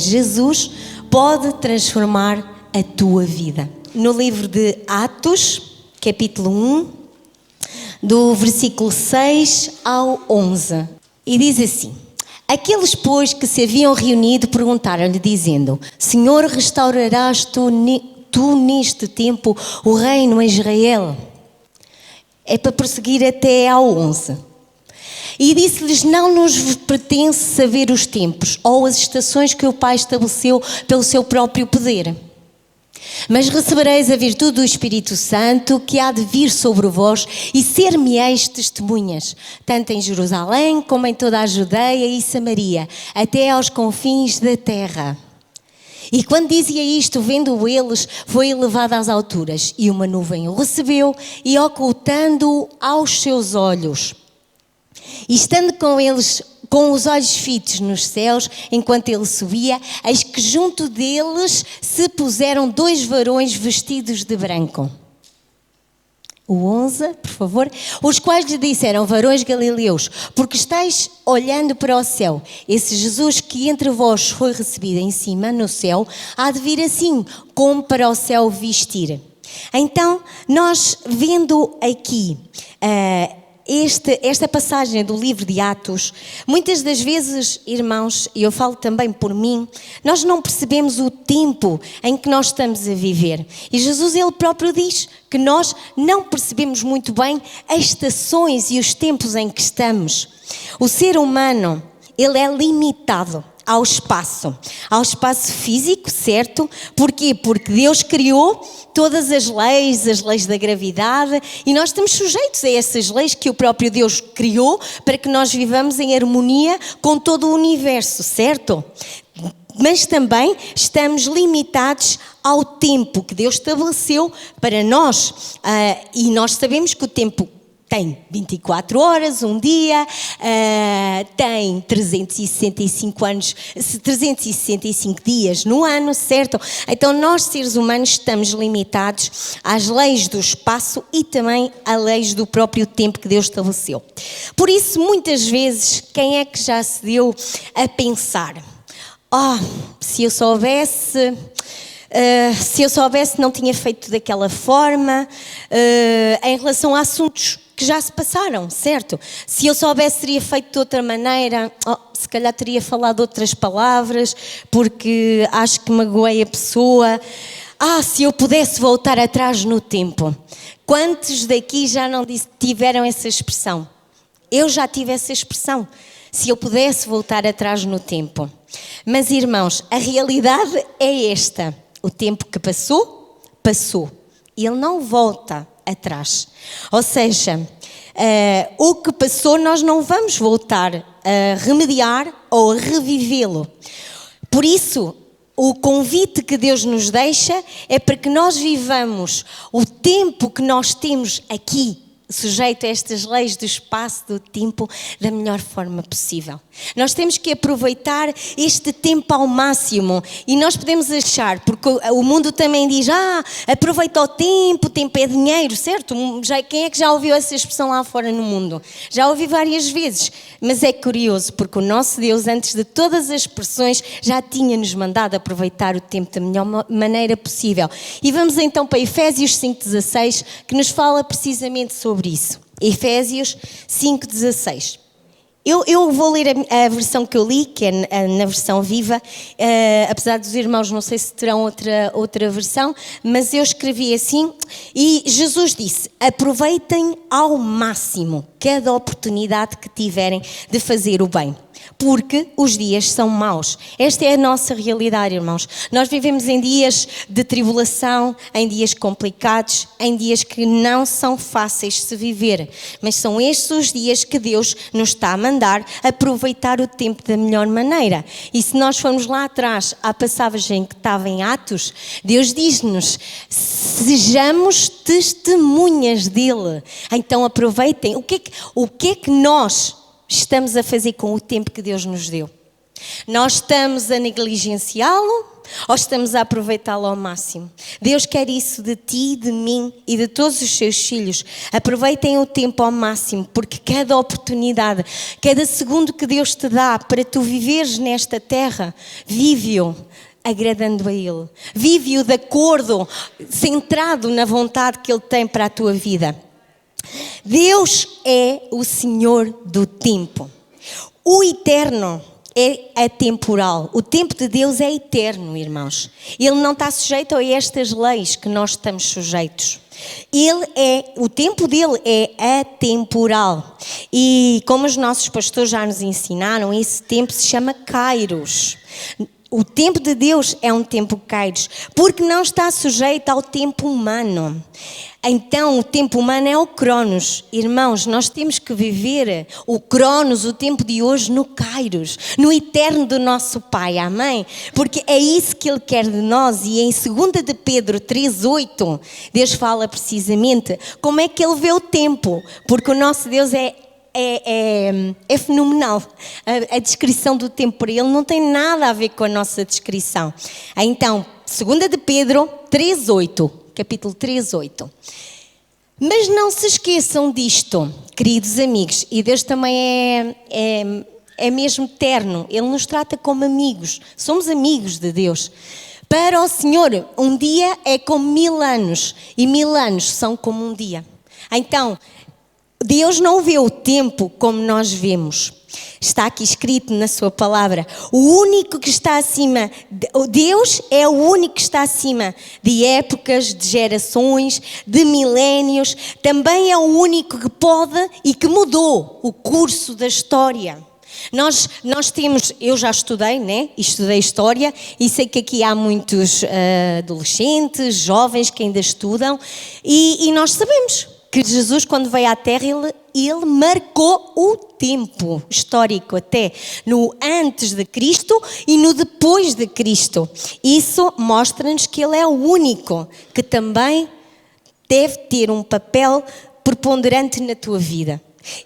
Jesus pode transformar a tua vida. No livro de Atos, capítulo 1, do versículo 6 ao 11. E diz assim: Aqueles, pois, que se haviam reunido perguntaram-lhe, dizendo: Senhor, restaurarás tu neste tempo o reino em Israel? É para prosseguir até ao 11. E disse-lhes: Não nos pertence saber os tempos ou as estações que o Pai estabeleceu pelo seu próprio poder. Mas recebereis a virtude do Espírito Santo, que há de vir sobre vós, e ser-me-eis testemunhas, tanto em Jerusalém como em toda a Judeia e Samaria, até aos confins da terra. E quando dizia isto, vendo eles, foi elevado às alturas, e uma nuvem o recebeu, e ocultando-o aos seus olhos. E estando com eles, com os olhos fitos nos céus, enquanto ele subia, eis que junto deles se puseram 2 varões vestidos de branco. O 11, por favor. Os quais lhe disseram: Varões galileus, porque estáis olhando para o céu? Esse Jesus que entre vós foi recebido em cima no céu, há de vir assim, como para o céu vestir. Então, nós vendo aqui esta passagem do livro de Atos, muitas das vezes, irmãos, e eu falo também por mim, nós não percebemos o tempo em que nós estamos a viver. E Jesus, ele próprio diz que nós não percebemos muito bem as estações e os tempos em que estamos. O ser humano, ele é limitado ao espaço físico, certo? Porquê? Porque Deus criou todas as leis da gravidade, e nós estamos sujeitos a essas leis que o próprio Deus criou para que nós vivamos em harmonia com todo o universo, certo? Mas também estamos limitados ao tempo que Deus estabeleceu para nós, e nós sabemos que o tempo tem 24 horas, um dia, tem 365 dias no ano, certo? Então nós, seres humanos, estamos limitados às leis do espaço e também às leis do próprio tempo que Deus estabeleceu. Por isso, muitas vezes, quem é que já se deu a pensar: se eu soubesse não tinha feito daquela forma, em relação a assuntos que já se passaram, certo? Se eu soubesse, teria feito de outra maneira, se calhar teria falado outras palavras, porque acho que magoei a pessoa. Se eu pudesse voltar atrás no tempo. Quantos daqui já não tiveram essa expressão? Eu já tive essa expressão. Se eu pudesse voltar atrás no tempo. Mas, irmãos, a realidade é esta. O tempo que passou, passou. E ele não volta atrás. Ou seja, o que passou nós não vamos voltar a remediar ou a revivê-lo. Por isso, o convite que Deus nos deixa é para que nós vivamos o tempo que nós temos aqui, sujeito a estas leis do espaço, do tempo, da melhor forma possível. Nós temos que aproveitar este tempo ao máximo, e nós podemos achar, porque o mundo também diz: aproveita o tempo é dinheiro, certo? Quem é que já ouviu essa expressão lá fora no mundo? Já ouvi várias vezes, mas é curioso, porque o nosso Deus, antes de todas as expressões, já tinha-nos mandado aproveitar o tempo da melhor maneira possível. E vamos então para Efésios 5,16, que nos fala precisamente sobre isso. Efésios 5,16. Eu vou ler a versão que eu li, que é na versão viva, apesar dos irmãos não sei se terão outra versão, mas eu escrevi assim: e Jesus disse: aproveitem ao máximo cada oportunidade que tiverem de fazer o bem, porque os dias são maus. Esta é a nossa realidade, irmãos. Nós vivemos em dias de tribulação, em dias complicados, em dias que não são fáceis de se viver. Mas são estes os dias que Deus nos está a mandar aproveitar o tempo da melhor maneira. E se nós formos lá atrás, à passagem que estava em Atos, Deus diz-nos: sejamos testemunhas dele. Então aproveitem. O que é que nós estamos a fazer com o tempo que Deus nos deu? Nós estamos a negligenciá-lo ou estamos a aproveitá-lo ao máximo? Deus quer isso de ti, de mim e de todos os seus filhos. Aproveitem o tempo ao máximo, porque cada oportunidade, cada segundo que Deus te dá para tu viveres nesta terra, vive-o agradando a Ele. Vive-o de acordo, centrado na vontade que Ele tem para a tua vida. Deus é o Senhor do tempo. O eterno é atemporal. O tempo de Deus é eterno, irmãos. Ele não está sujeito a estas leis que nós estamos sujeitos. O tempo dele é atemporal. E como os nossos pastores já nos ensinaram, esse tempo se chama Kairos. O tempo de Deus é um tempo Kairos, porque não está sujeito ao tempo humano. Então, o tempo humano é o Cronos. Irmãos, nós temos que viver o Cronos, o tempo de hoje, no Kairos, no eterno do nosso Pai. Amém? Porque é isso que Ele quer de nós. E em 2 de Pedro 3:8, Deus fala precisamente como é que Ele vê o tempo. Porque o nosso Deus é fenomenal. A descrição do tempo para Ele não tem nada a ver com a nossa descrição. Então, 2 de Pedro 3:8, capítulo 3:8. Mas não se esqueçam disto, queridos amigos, e Deus também é mesmo eterno. Ele nos trata como amigos, somos amigos de Deus. Para o Senhor, um dia é como 1000 anos, e 1000 anos são como um dia. Então, Deus não vê o tempo como nós vemos. Está aqui escrito na sua palavra. O único que está acima, Deus é o único que está acima de épocas, de gerações, de milénios. Também é o único que pode e que mudou o curso da história. Nós temos, eu já estudei, né? Estudei História e sei que aqui há muitos adolescentes, jovens que ainda estudam e nós sabemos que Jesus, quando veio à Terra, ele marcou o tempo histórico, até no antes de Cristo e no depois de Cristo. Isso mostra-nos que Ele é o único que também deve ter um papel preponderante na tua vida.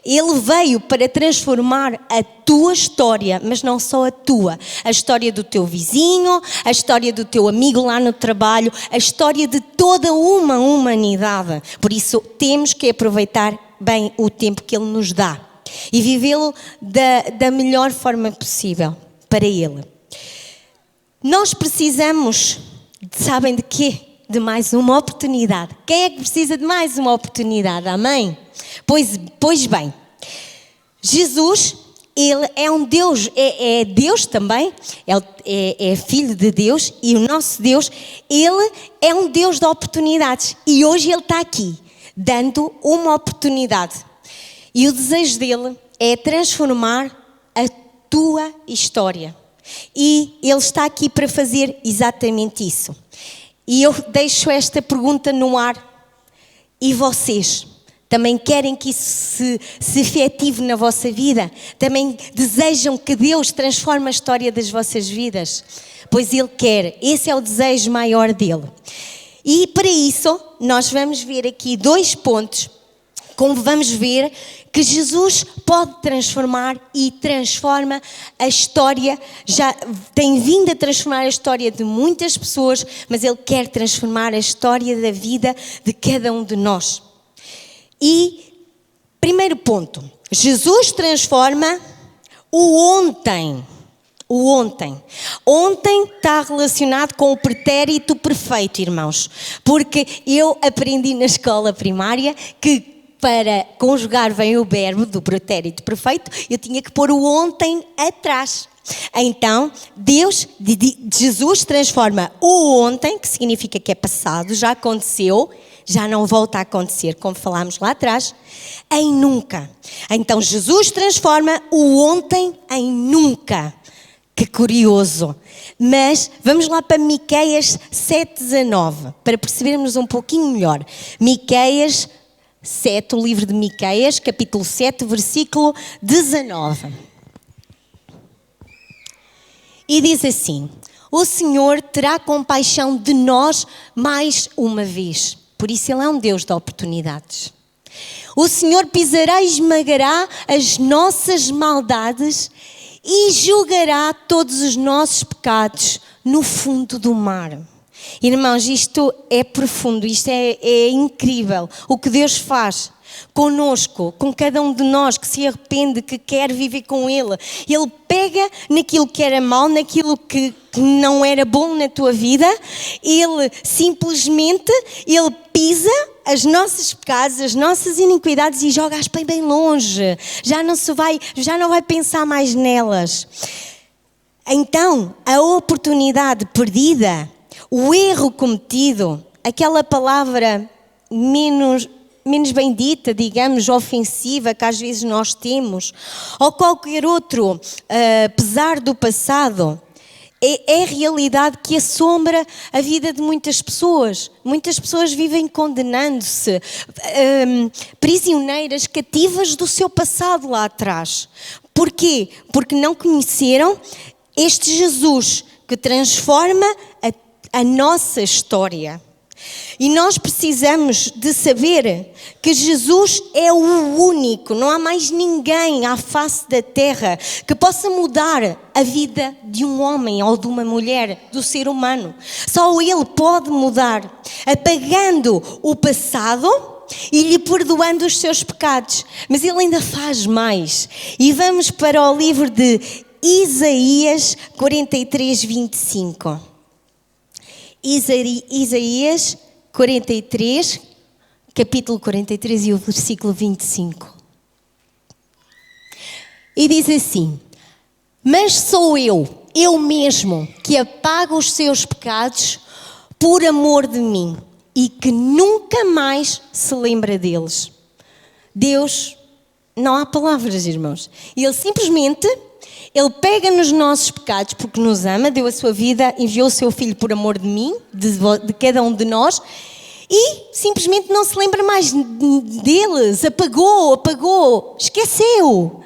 Ele veio para transformar a tua história, mas não só a história do teu vizinho, a história do teu amigo lá no trabalho, a história de toda uma humanidade. Por isso temos que aproveitar bem o tempo que Ele nos dá e vivê-lo da melhor forma possível para Ele. Nós precisamos, sabem de quê? De mais uma oportunidade. Quem é que precisa de mais uma oportunidade? Amém? Pois bem, Jesus, Ele é um Deus, é Deus também, é Filho de Deus, e o nosso Deus, Ele é um Deus de oportunidades. E hoje Ele está aqui, dando uma oportunidade. E o desejo dEle é transformar a tua história. E Ele está aqui para fazer exatamente isso. E eu deixo esta pergunta no ar. E vocês? Também querem que isso se efetive na vossa vida? Também desejam que Deus transforme a história das vossas vidas? Pois Ele quer, esse é o desejo maior dEle. E para isso, nós vamos ver aqui 2 pontos, como vamos ver que Jesus pode transformar e transforma a história, já tem vindo a transformar a história de muitas pessoas, mas Ele quer transformar a história da vida de cada um de nós. E, primeiro ponto, Jesus transforma o ontem. O ontem. Ontem está relacionado com o pretérito perfeito, irmãos. Porque eu aprendi na escola primária que para conjugar bem o verbo do pretérito perfeito, eu tinha que pôr o ontem atrás. Então, Jesus transforma o ontem, que significa que é passado, já aconteceu, já não volta a acontecer, como falámos lá atrás, em nunca. Então, Jesus transforma o ontem em nunca. Que curioso. Mas vamos lá para Miqueias 7:19, para percebermos um pouquinho melhor. Miqueias 7, o livro de Miqueias, capítulo 7, versículo 19. E diz assim: o Senhor terá compaixão de nós mais uma vez. Por isso Ele é um Deus de oportunidades. O Senhor pisará e esmagará as nossas maldades e julgará todos os nossos pecados no fundo do mar. Irmãos, isto é profundo, isto é incrível. O que Deus faz conosco, com cada um de nós que se arrepende, que quer viver com Ele. Ele pega naquilo que era mau, naquilo que não era bom na tua vida, Ele simplesmente, Ele pisa os nossos pecados, as nossas iniquidades e joga-as bem longe. Já não vai pensar mais nelas. Então, a oportunidade perdida, o erro cometido, aquela palavra menos bendita, digamos, ofensiva que às vezes nós temos, ou qualquer outro pesar do passado, é realidade que assombra a vida de muitas pessoas. Muitas pessoas vivem condenando-se, prisioneiras, cativas do seu passado lá atrás. Porquê? Porque não conheceram este Jesus que transforma a nossa história. E nós precisamos de saber que Jesus é o único, não há mais ninguém à face da terra que possa mudar a vida de um homem ou de uma mulher, do ser humano. Só Ele pode mudar, apagando o passado e lhe perdoando os seus pecados. Mas Ele ainda faz mais. E vamos para o livro de Isaías 43, 25. Isaías 43, capítulo 43 e o versículo 25. E diz assim: mas sou eu mesmo, que apago os seus pecados por amor de mim e que nunca mais se lembra deles. Deus, não há palavras, irmãos. Ele simplesmente... Ele pega nos nossos pecados porque nos ama, deu a sua vida, enviou o seu Filho por amor de mim, de cada um de nós, e simplesmente não se lembra mais deles, apagou, esqueceu.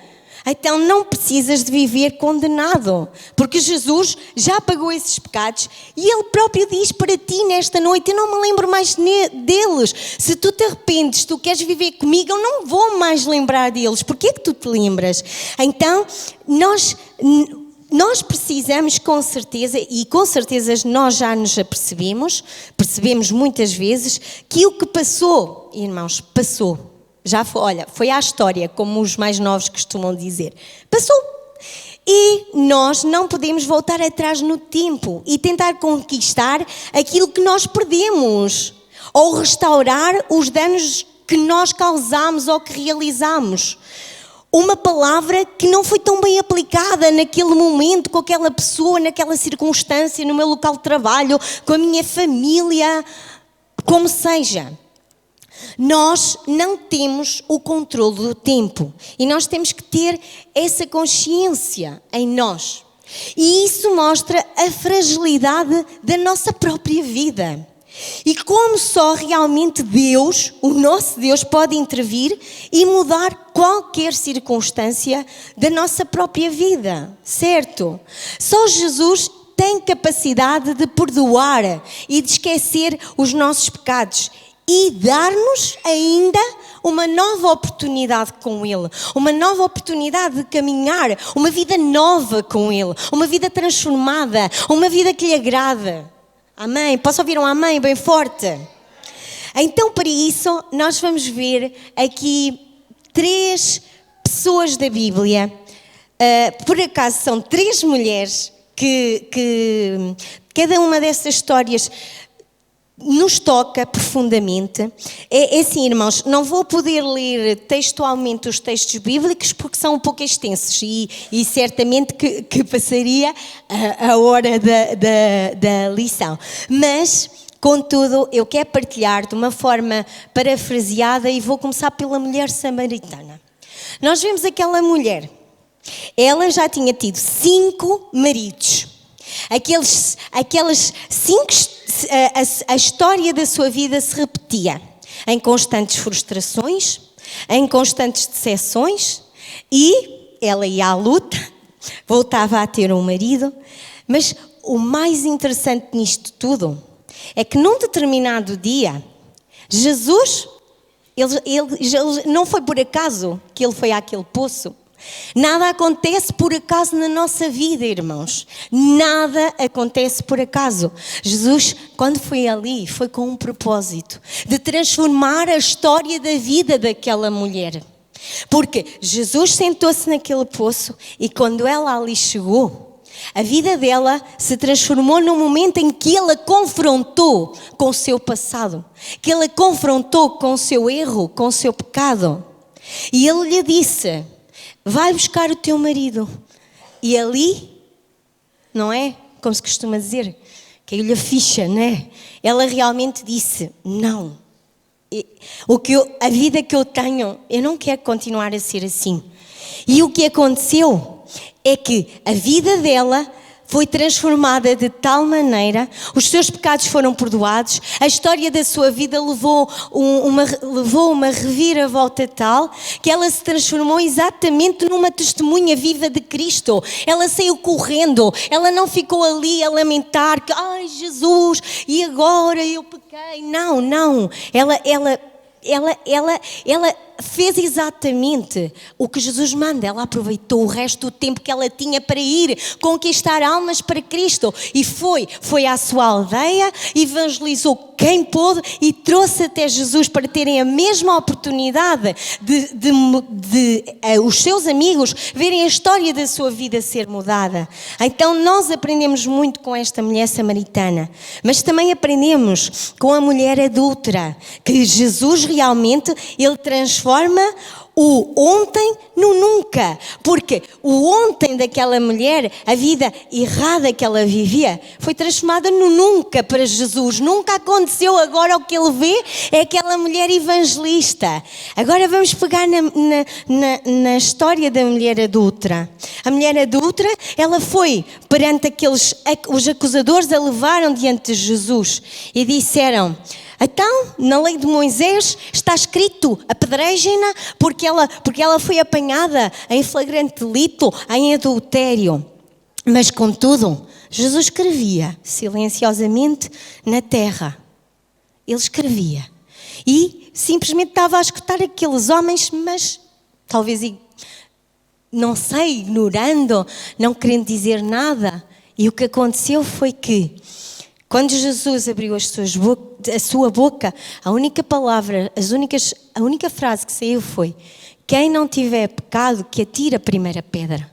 Então não precisas de viver condenado, porque Jesus já pagou esses pecados e Ele próprio diz para ti nesta noite: eu não me lembro mais deles. Se tu te arrependes, se tu queres viver comigo, eu não vou mais lembrar deles. Porquê que tu te lembras? Então nós precisamos com certeza, e com certeza nós já nos percebemos muitas vezes que o que passou, irmãos, passou. Já foi, olha, foi à história, como os mais novos costumam dizer. Passou. E nós não podemos voltar atrás no tempo e tentar conquistar aquilo que nós perdemos, ou restaurar os danos que nós causamos ou que realizamos. Uma palavra que não foi tão bem aplicada naquele momento, com aquela pessoa, naquela circunstância, no meu local de trabalho, com a minha família, como seja. Nós não temos o controle do tempo e nós temos que ter essa consciência em nós. E isso mostra a fragilidade da nossa própria vida. E como só realmente Deus, o nosso Deus, pode intervir e mudar qualquer circunstância da nossa própria vida, certo? Só Jesus tem capacidade de perdoar e de esquecer os nossos pecados e dar-nos ainda uma nova oportunidade com Ele, uma nova oportunidade de caminhar, uma vida nova com Ele, uma vida transformada, uma vida que lhe agrada. Amém? Posso ouvir um amém bem forte? Então, para isso, nós vamos ver aqui 3 pessoas da Bíblia. Por acaso são 3 mulheres que cada uma dessas histórias nos toca profundamente. É assim, irmãos, não vou poder ler textualmente os textos bíblicos porque são um pouco extensos e certamente que passaria a hora da lição. Mas, contudo, eu quero partilhar de uma forma parafraseada e vou começar pela mulher samaritana. Nós vemos aquela mulher, ela já tinha tido 5 maridos. Aquelas 5, a história da sua vida se repetia em constantes frustrações, em constantes decepções, e ela ia à luta, voltava a ter um marido. Mas o mais interessante nisto tudo é que num determinado dia, Jesus, ele não foi por acaso que ele foi àquele poço. Nada acontece por acaso na nossa vida, irmãos. Nada acontece por acaso. Jesus, quando foi ali, foi com um propósito de transformar a história da vida daquela mulher. Porque Jesus sentou-se naquele poço e quando ela ali chegou, a vida dela se transformou no momento em que ele a confrontou com o seu passado, que ele a confrontou com o seu erro, com o seu pecado. E ele lhe disse: vai buscar o teu marido. E ali, não é? Como se costuma dizer, caiu-lhe a ficha, não é? Ela realmente disse: não. A vida que eu tenho, eu não quero continuar a ser assim. E o que aconteceu é que a vida dela foi transformada de tal maneira, os seus pecados foram perdoados, a história da sua vida levou uma reviravolta tal que ela se transformou exatamente numa testemunha viva de Cristo. Ela saiu correndo, ela não ficou ali a lamentar que, ai Jesus, e agora eu pequei. Não. Ela fez exatamente o que Jesus manda. Ela aproveitou o resto do tempo que ela tinha para ir conquistar almas para Cristo e foi à sua aldeia, evangelizou quem pôde e trouxe até Jesus para terem a mesma oportunidade de os seus amigos verem a história da sua vida ser mudada. Então nós aprendemos muito com esta mulher samaritana, mas também aprendemos com a mulher adúltera, que Jesus realmente, ele transforma o ontem no nunca, porque o ontem daquela mulher, a vida errada que ela vivia, foi transformada no nunca para Jesus. Nunca aconteceu. Agora o que ele vê é aquela mulher evangelista. Agora vamos pegar na história da mulher adúltera. A mulher adúltera, ela foi perante os acusadores, a levaram diante de Jesus e disseram: então, na lei de Moisés está escrito, apedrejem-na porque ela foi apanhada em flagrante delito, em adultério. Mas, contudo, Jesus escrevia silenciosamente na terra. Ele escrevia. E simplesmente estava a escutar aqueles homens, mas talvez, não sei, ignorando, não querendo dizer nada. E o que aconteceu foi que, quando Jesus abriu a sua boca, a única palavra, a única frase que saiu foi: quem não tiver pecado, que atire a primeira pedra.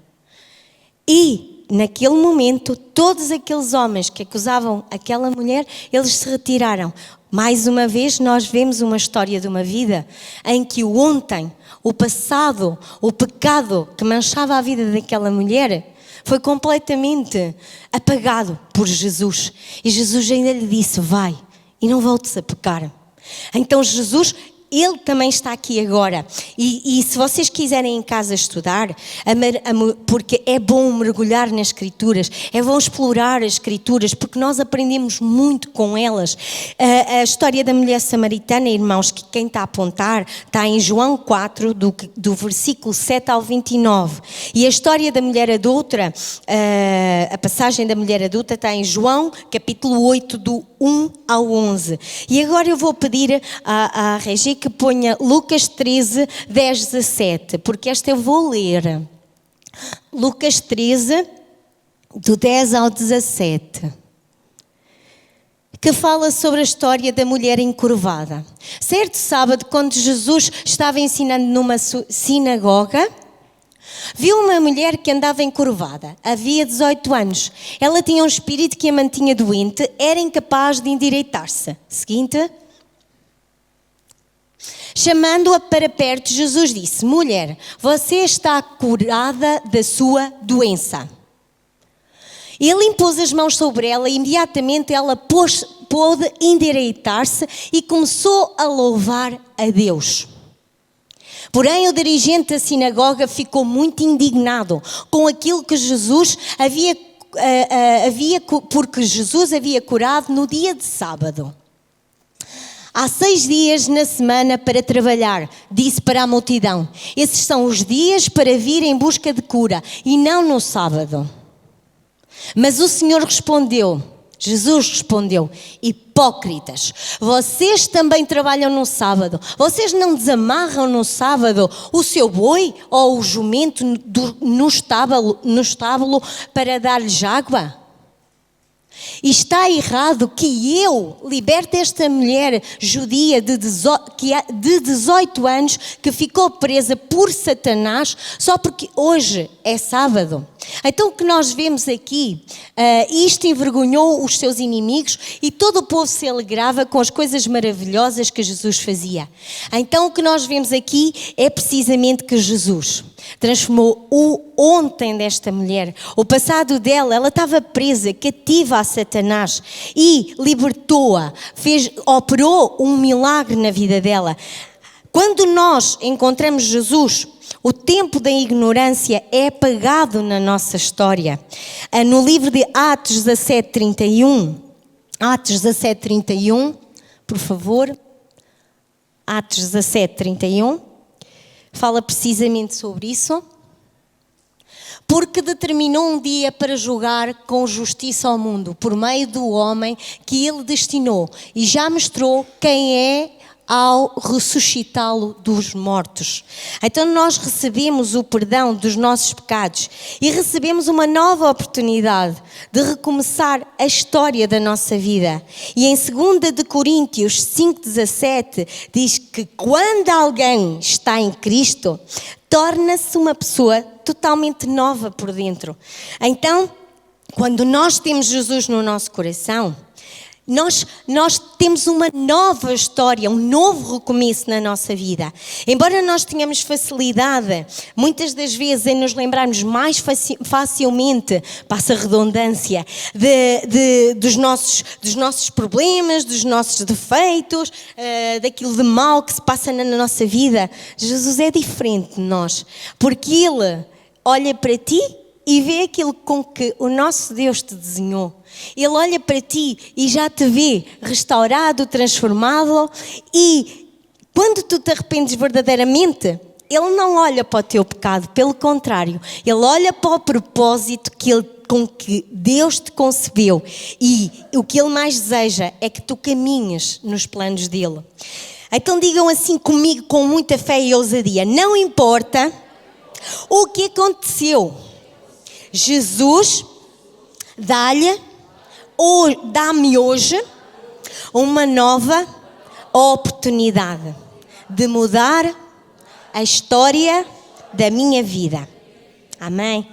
E, naquele momento, todos aqueles homens que acusavam aquela mulher, eles se retiraram. Mais uma vez, nós vemos uma história de uma vida em que o ontem, o passado, o pecado que manchava a vida daquela mulher foi completamente apagado por Jesus. E Jesus ainda lhe disse: vai e não voltes a pecar. Então Jesus, ele também está aqui agora. E se vocês quiserem em casa estudar, porque é bom mergulhar nas Escrituras, é bom explorar as Escrituras, porque nós aprendemos muito com elas. A história da mulher samaritana, irmãos, que quem está a apontar, está em João 4, do versículo 7 ao 29. E a história da mulher adúltera, a passagem da mulher adúltera está em João, capítulo 8, do 1 ao 11. E agora eu vou pedir à Regi que ponha Lucas 13, 10, 17, porque esta eu vou ler. Lucas 13, do 10 ao 17, que fala sobre a história da mulher encurvada. Certo sábado, quando Jesus estava ensinando numa sinagoga, viu uma mulher que andava encurvada. Havia 18 anos. Ela tinha um espírito que a mantinha doente, era incapaz de endireitar-se. Seguinte. Chamando-a para perto, Jesus disse: mulher, você está curada da sua doença. Ele impôs as mãos sobre ela e imediatamente ela pôde endireitar-se e começou a louvar a Deus. Porém, o dirigente da sinagoga ficou muito indignado com aquilo que Jesus porque Jesus havia curado no dia de sábado. Há 6 dias na semana para trabalhar, disse para a multidão. Esses são os dias para vir em busca de cura e não no sábado. Mas o Senhor respondeu: Jesus respondeu: hipócritas, vocês também trabalham no sábado. Vocês não desamarram no sábado o seu boi ou o jumento no estábulo para dar-lhes água? E está errado que eu liberte esta mulher judia de 18 anos que ficou presa por Satanás só porque hoje é sábado. Então o que nós vemos aqui, isto envergonhou os seus inimigos e todo o povo se alegrava com as coisas maravilhosas que Jesus fazia. Então o que nós vemos aqui é precisamente que Jesus transformou o ontem desta mulher, o passado dela. Ela estava presa, cativa a Satanás, e libertou-a, operou um milagre na vida dela. Quando nós encontramos Jesus, o tempo da ignorância é apagado na nossa história. No livro de Atos 17:31, por favor, Atos 17:31, fala precisamente sobre isso. Porque determinou um dia para julgar com justiça ao mundo, por meio do homem que ele destinou, e já mostrou quem é ao ressuscitá-lo dos mortos. Então nós recebemos o perdão dos nossos pecados e recebemos uma nova oportunidade de recomeçar a história da nossa vida. E em 2 de Coríntios 5:17 diz que quando alguém está em Cristo, torna-se uma pessoa totalmente nova por dentro. Então, quando nós temos Jesus no nosso coração, nós temos uma nova história, um novo recomeço na nossa vida. Embora nós tenhamos facilidade, muitas das vezes, em nos lembrarmos mais facilmente, passa a redundância, dos nossos problemas, dos nossos defeitos, daquilo de mal que se passa na nossa vida, Jesus é diferente de nós, porque Ele olha para ti e vê aquilo com que o nosso Deus te desenhou. Ele olha para ti e já te vê restaurado, transformado, e quando tu te arrependes verdadeiramente, Ele não olha para o teu pecado, pelo contrário, Ele olha para o propósito com que Deus te concebeu, e o que Ele mais deseja é que tu caminhes nos planos dEle. Então digam assim comigo com muita fé e ousadia: não importa o que aconteceu, Jesus dá-me hoje uma nova oportunidade de mudar a história da minha vida. Amém?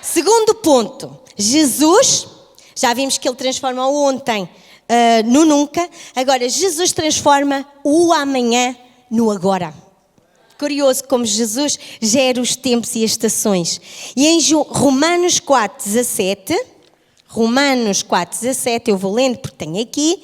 Segundo ponto, Jesus, já vimos que Ele transforma o ontem no nunca, agora Jesus transforma o amanhã no agora. Curioso como Jesus gera os tempos e as estações. E em Romanos 4:17, eu vou lendo porque tenho aqui: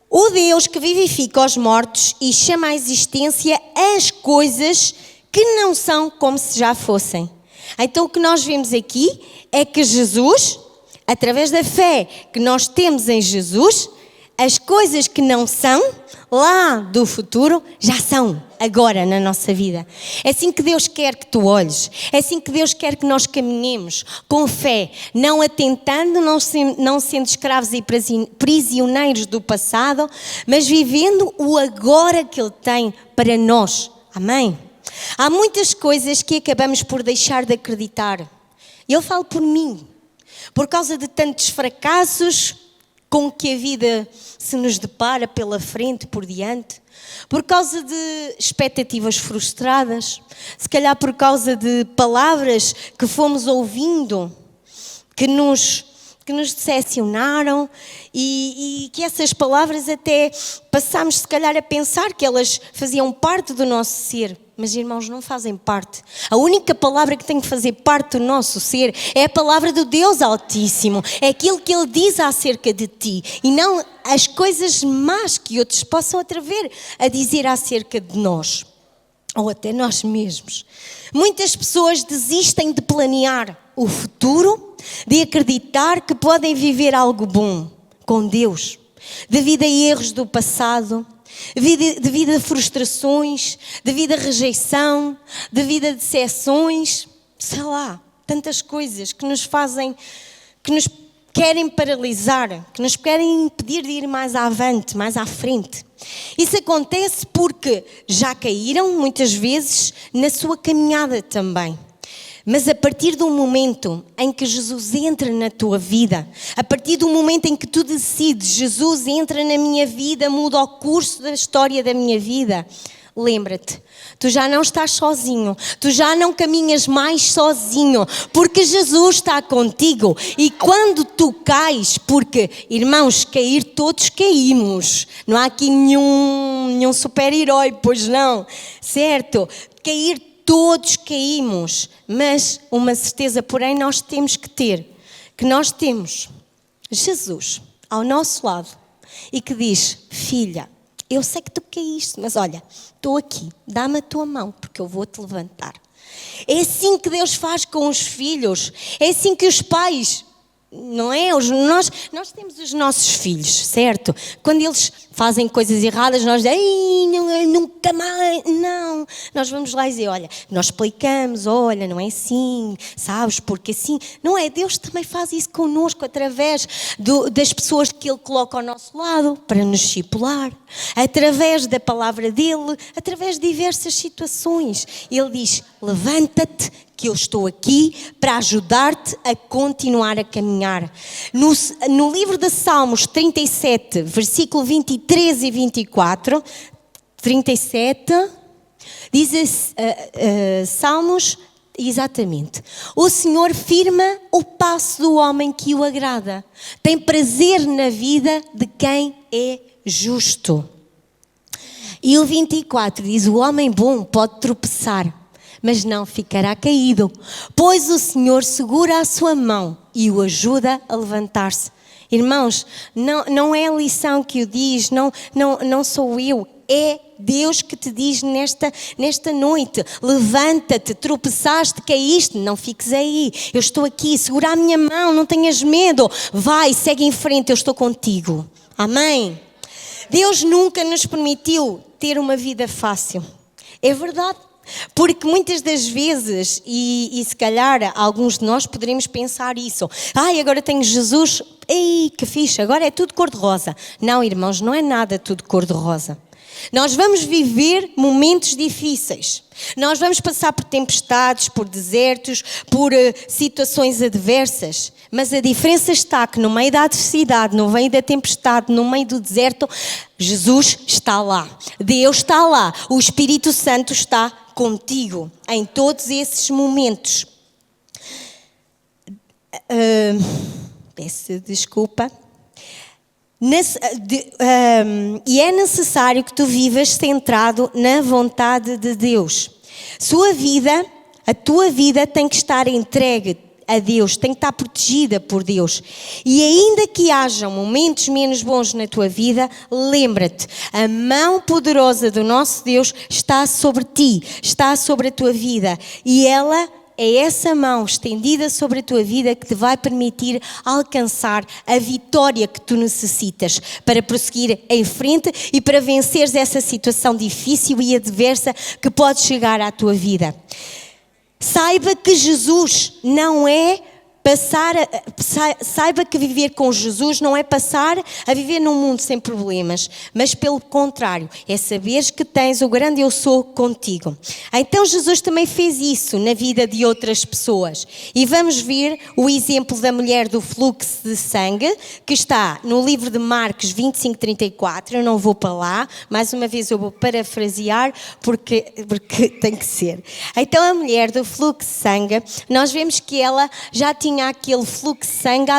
o Deus que vivifica os mortos e chama à existência as coisas que não são como se já fossem. Então o que nós vemos aqui é que Jesus, através da fé que nós temos em Jesus, as coisas que não são lá do futuro já são agora na nossa vida. É assim que Deus quer que tu olhes, é assim que Deus quer que nós caminhemos, com fé, não atentando, não sendo escravos e prisioneiros do passado, mas vivendo o agora que Ele tem para nós. Amém? Há muitas coisas que acabamos por deixar de acreditar. Eu falo por mim, por causa de tantos fracassos com que a vida se nos depara pela frente, por diante, por causa de expectativas frustradas, se calhar por causa de palavras que fomos ouvindo, que nos decepcionaram, e que essas palavras até passámos se calhar a pensar que elas faziam parte do nosso ser. Mas, irmãos, não fazem parte. A única palavra que tem que fazer parte do nosso ser é a palavra do Deus Altíssimo. É aquilo que Ele diz acerca de ti. E não as coisas más que outros possam atrever a dizer acerca de nós. Ou até nós mesmos. Muitas pessoas desistem de planear o futuro, de acreditar que podem viver algo bom com Deus, devido a erros do passado, devido a frustrações, devido a rejeição, devido a decepções, sei lá, tantas coisas que nos querem paralisar, que nos querem impedir de ir mais avante, mais à frente. Isso acontece porque já caíram muitas vezes na sua caminhada também. Mas a partir do momento em que Jesus entra na tua vida, a partir do momento em que tu decides, Jesus entra na minha vida, muda o curso da história da minha vida, lembra-te, tu já não estás sozinho, tu já não caminhas mais sozinho, porque Jesus está contigo. E quando tu cais, porque, irmãos, cair todos caímos, não há aqui nenhum super-herói, pois não, certo? Cair todos caímos, mas uma certeza, porém, nós temos que ter, que nós temos Jesus ao nosso lado e que diz: filha, eu sei que tu caíste, mas olha, estou aqui, dá-me a tua mão, porque eu vou-te levantar. É assim que Deus faz com os filhos, é assim que os pais, não é? Nós temos os nossos filhos, certo? Quando eles fazem coisas erradas, nós dizemos, nunca mais, não. Nós vamos lá e dizer, olha, nós explicamos, olha, não é assim, sabes, porque assim, não é? Deus também faz isso connosco, através das pessoas que Ele coloca ao nosso lado, para nos discipular, através da palavra dEle, através de diversas situações. Ele diz, levanta-te, que eu estou aqui para ajudar-te a continuar a caminhar. No livro de Salmos 37, versículo 23 e 24, 37, diz Salmos, exatamente. O Senhor firma o passo do homem que o agrada. Tem prazer na vida de quem é justo. E o 24 diz, o homem bom pode tropeçar, mas não ficará caído, pois o Senhor segura a sua mão e o ajuda a levantar-se. Irmãos, não é a lição que o diz, não sou eu, é Deus que te diz nesta noite, levanta-te, tropeçaste, caíste, não fiques aí, eu estou aqui, segura a minha mão, não tenhas medo, vai, segue em frente, eu estou contigo. Amém? Deus nunca nos permitiu ter uma vida fácil, é verdade. Porque muitas das vezes, e se calhar alguns de nós poderemos pensar isso, agora tenho Jesus, ei, que fixe, agora é tudo cor-de-rosa. Não, irmãos, não é nada tudo cor-de-rosa. Nós vamos viver momentos difíceis, nós vamos passar por tempestades, por desertos, por situações adversas, mas a diferença está que no meio da adversidade, no meio da tempestade, no meio do deserto, Jesus está lá, Deus está lá, o Espírito Santo está contigo em todos esses momentos. Peço desculpa. E é necessário que tu vivas centrado na vontade de Deus. A tua vida tem que estar entregue a Deus, tem que estar protegida por Deus. E ainda que hajam momentos menos bons na tua vida, lembra-te, a mão poderosa do nosso Deus está sobre ti, está sobre a tua vida. E ela é essa mão estendida sobre a tua vida que te vai permitir alcançar a vitória que tu necessitas para prosseguir em frente e para venceres essa situação difícil e adversa que pode chegar à tua vida. Saiba que Jesus não é saiba que viver com Jesus não é passar a viver num mundo sem problemas, mas pelo contrário, é saberes que tens o grande eu sou contigo. Então Jesus também fez isso na vida de outras pessoas. E vamos ver o exemplo da mulher do fluxo de sangue, que está no livro de Marcos 25:34. Eu não vou para lá, mais uma vez eu vou parafrasear, porque tem que ser. Então a mulher do fluxo de sangue, nós vemos que ela já tinha aquele fluxo de sangue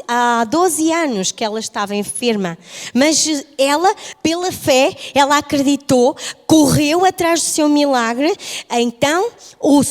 há 12 anos que ela estava enferma, mas ela, pela fé, ela acreditou, correu atrás do seu milagre, então o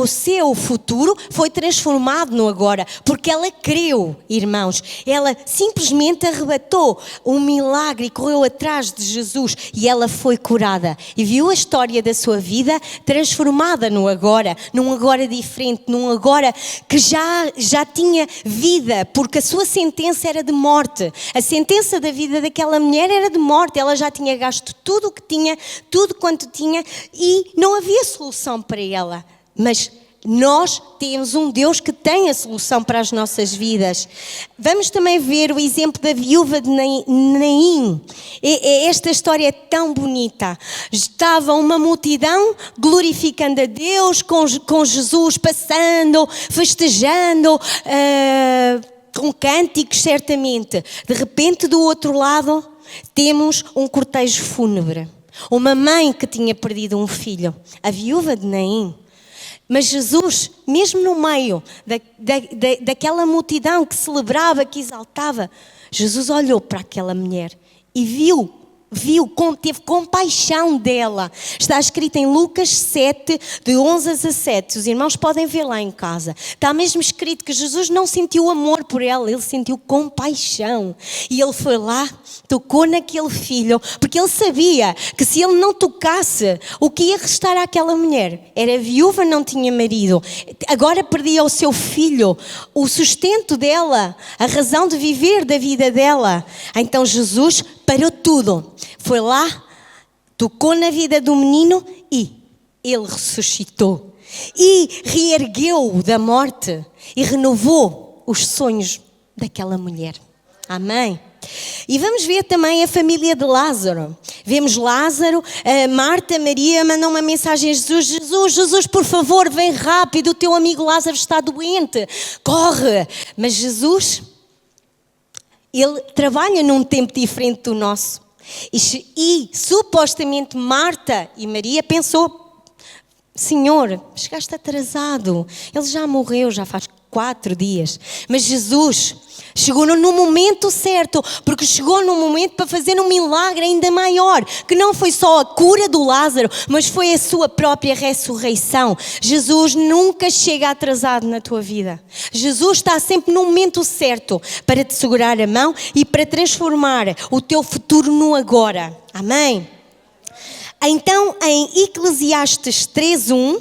seu futuro foi transformado no agora, porque ela creu, irmãos. Ela simplesmente arrebatou um milagre e correu atrás de Jesus e ela foi curada. E viu a história da sua vida transformada no agora, num agora diferente, num agora que já tinha vida, porque a sua sentença era de morte. A sentença da vida daquela mulher era de morte. Ela já tinha gasto tudo o que tinha, tudo quanto tinha, e não havia solução para ela. Mas Nós temos um Deus que tem a solução para as nossas vidas. Vamos também ver o exemplo da viúva de Naim. Esta história é tão bonita. Estava uma multidão glorificando a Deus, com Jesus passando, festejando, com cânticos certamente. De repente, do outro lado, temos um cortejo fúnebre. Uma mãe que tinha perdido um filho, a viúva de Naim. Mas Jesus, mesmo no meio daquela multidão que celebrava, que exaltava, Jesus olhou para aquela mulher e viu, teve compaixão dela. Está escrito em Lucas 7, de 11 a 17. Os irmãos podem ver lá em casa. Está mesmo escrito que Jesus não sentiu amor por ela, ele sentiu compaixão. E ele foi lá, tocou naquele filho, porque ele sabia que se ele não tocasse, o que ia restar àquela mulher? Era viúva, não tinha marido. Agora perdia o seu filho, o sustento dela, a razão de viver da vida dela. Então Jesus parou tudo. Foi lá, tocou na vida do menino e ele ressuscitou. E reergueu-o da morte e renovou os sonhos daquela mulher. Amém? E vamos ver também a família de Lázaro. Vemos Lázaro, Marta, Maria mandam uma mensagem a Jesus. Jesus, por favor, vem rápido, o teu amigo Lázaro está doente. Corre! Mas Jesus, ele trabalha num tempo diferente do nosso. E supostamente Marta e Maria pensou: Senhor, chegaste atrasado. Ele já morreu, já faz 4 dias. Mas Jesus chegou no momento certo, porque chegou no momento para fazer um milagre ainda maior, que não foi só a cura do Lázaro, mas foi a sua própria ressurreição. Jesus nunca chega atrasado na tua vida. Jesus está sempre no momento certo para te segurar a mão e para transformar o teu futuro no agora. Amém? Então, em Eclesiastes 3:1,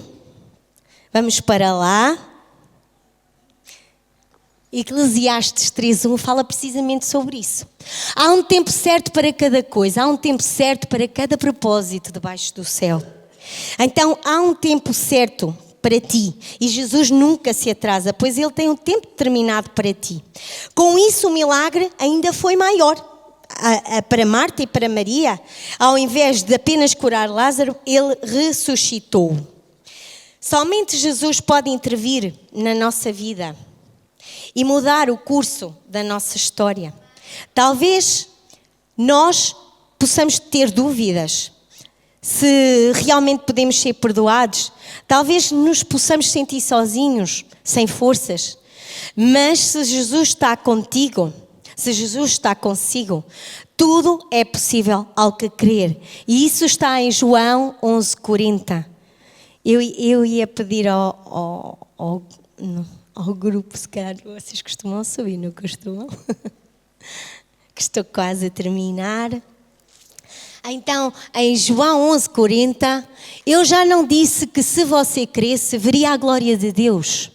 vamos para lá. Eclesiastes 3:1 fala precisamente sobre isso. Há um tempo certo para cada coisa, há um tempo certo para cada propósito debaixo do céu. Então, há um tempo certo para ti e Jesus nunca se atrasa, pois Ele tem um tempo determinado para ti. Com isso, o milagre ainda foi maior. Para Marta e para Maria, ao invés de apenas curar Lázaro, Ele ressuscitou. Somente Jesus pode intervir na nossa vida e mudar o curso da nossa história. Talvez nós possamos ter dúvidas se realmente podemos ser perdoados. Talvez nos possamos sentir sozinhos, sem forças. Mas se Jesus está contigo, se Jesus está consigo, tudo é possível ao que crer. E isso está em João 11:40. Eu ia pedir ao grupo, se calhar vocês costumam subir, não costumam? Que estou quase a terminar. Então, em João 11:40, eu já não disse que se você cresce, veria a glória de Deus.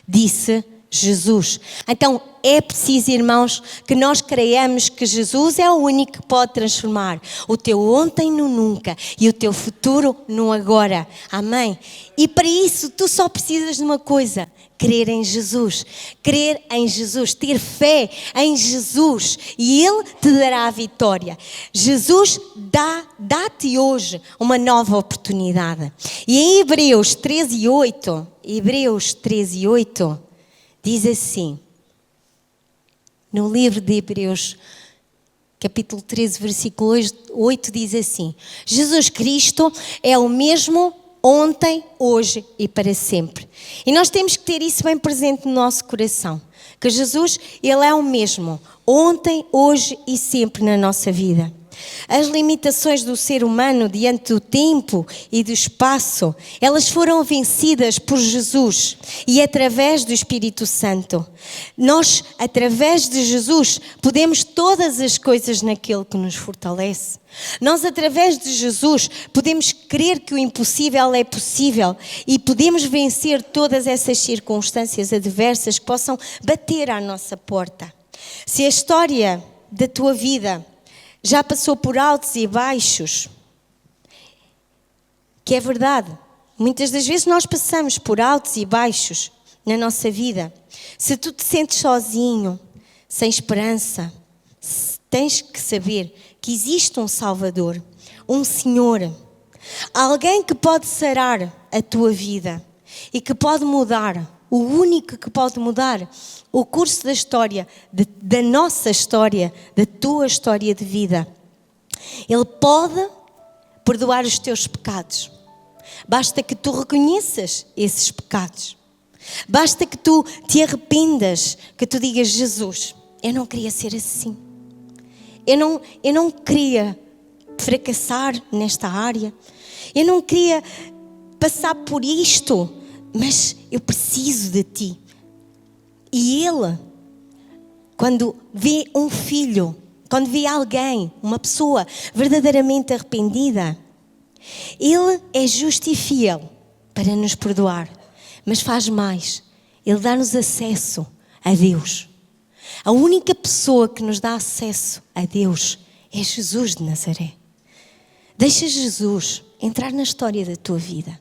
Disse Jesus. Então, é preciso, irmãos, que nós creiamos que Jesus é o único que pode transformar o teu ontem no nunca e o teu futuro no agora. Amém? E para isso, tu só precisas de uma coisa: crer em Jesus. Crer em Jesus, ter fé em Jesus e Ele te dará a vitória. Jesus dá-te hoje uma nova oportunidade. E em Hebreus 13:8, diz assim, no livro de Hebreus, capítulo 13, versículo 8, diz assim: Jesus Cristo é o mesmo ontem, hoje e para sempre. E nós temos que ter isso bem presente no nosso coração, que Jesus, Ele é o mesmo ontem, hoje e sempre na nossa vida. As limitações do ser humano diante do tempo e do espaço, elas foram vencidas por Jesus e através do Espírito Santo. Nós, através de Jesus, podemos todas as coisas naquele que nos fortalece. Nós, através de Jesus, podemos crer que o impossível é possível e podemos vencer todas essas circunstâncias adversas que possam bater à nossa porta. Se a história da tua vida já passou por altos e baixos, que é verdade, Muitas das vezes nós passamos por altos e baixos na nossa vida. Se tu te sentes sozinho, sem esperança, tens que saber que existe um Salvador, um Senhor, alguém que pode sarar a tua vida e que pode mudar, o único que pode mudar o curso da história, da nossa história, da tua história de vida. Ele pode perdoar os teus pecados. Basta que tu reconheças esses pecados. Basta que tu te arrependas, que tu digas: Jesus, eu não queria ser assim. Eu não queria fracassar nesta área. Eu não queria passar por isto, mas eu preciso de ti. E Ele, quando vê um filho, quando vê alguém, uma pessoa verdadeiramente arrependida, Ele é justo e fiel para nos perdoar. Mas faz mais, Ele dá-nos acesso a Deus. A única pessoa que nos dá acesso a Deus é Jesus de Nazaré. Deixa Jesus entrar na história da tua vida.